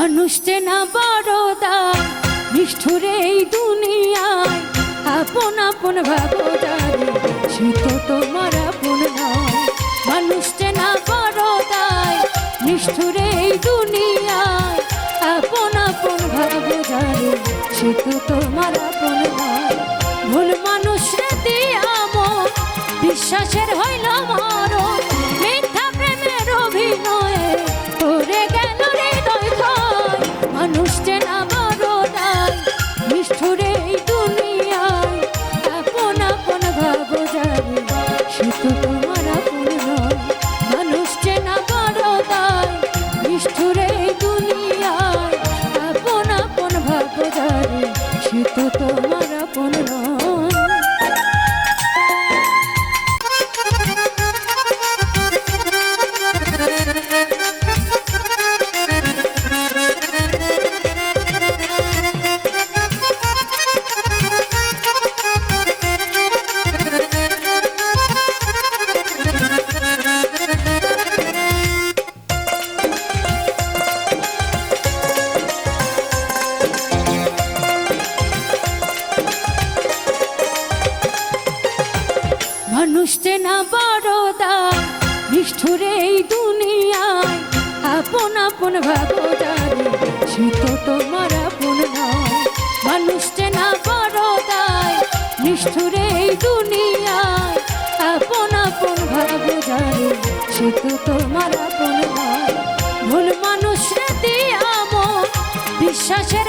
মানুষ চেনা বড় দাম, নিষ্ঠুর এই দুনিয়ায়। আপন আপন ভাবো যারে, সে তো তোমার আপন নয়। মানুষ চেনা বড় দায়, নিষ্ঠুর এই দুনিয়ায়। আপন আপন ভাবো যারে, সে তো তোমার আপন নয়। ভুল মানুষ রে দিয়া মন, বিশ্বাসের হইল মরণ। মিথ্যা প্রেমের অভিনয়ে করে গেল হৃদয় ক্ষয়। মানুষ চেনা বড় দায়, নিষ্ঠুর এই দুনিয়ায়। আপন আপন ভাবো যারে, সে তো তোমার আপন নয়। মানুষ চেনা বড় দায়, নিষ্ঠুর এই দুনিয়ায়। আপন আপন ভাবো যারে, সে তো তোমার আপন নয়। মানুষ চেনা বড় দাম, নিষ্ঠুর এই দুনিয়ায়। আপন আপন ভাবো যারে, সে তো তোমার আপন নয়। মানুষ চেনা বড় দায়, নিষ্ঠুর এই দুনিয়ায়। আপন আপন ভাবো যারে, সে তো তোমার আপন নয়। ভুল মানুষ রে দিয়া মন, বিশ্বাসে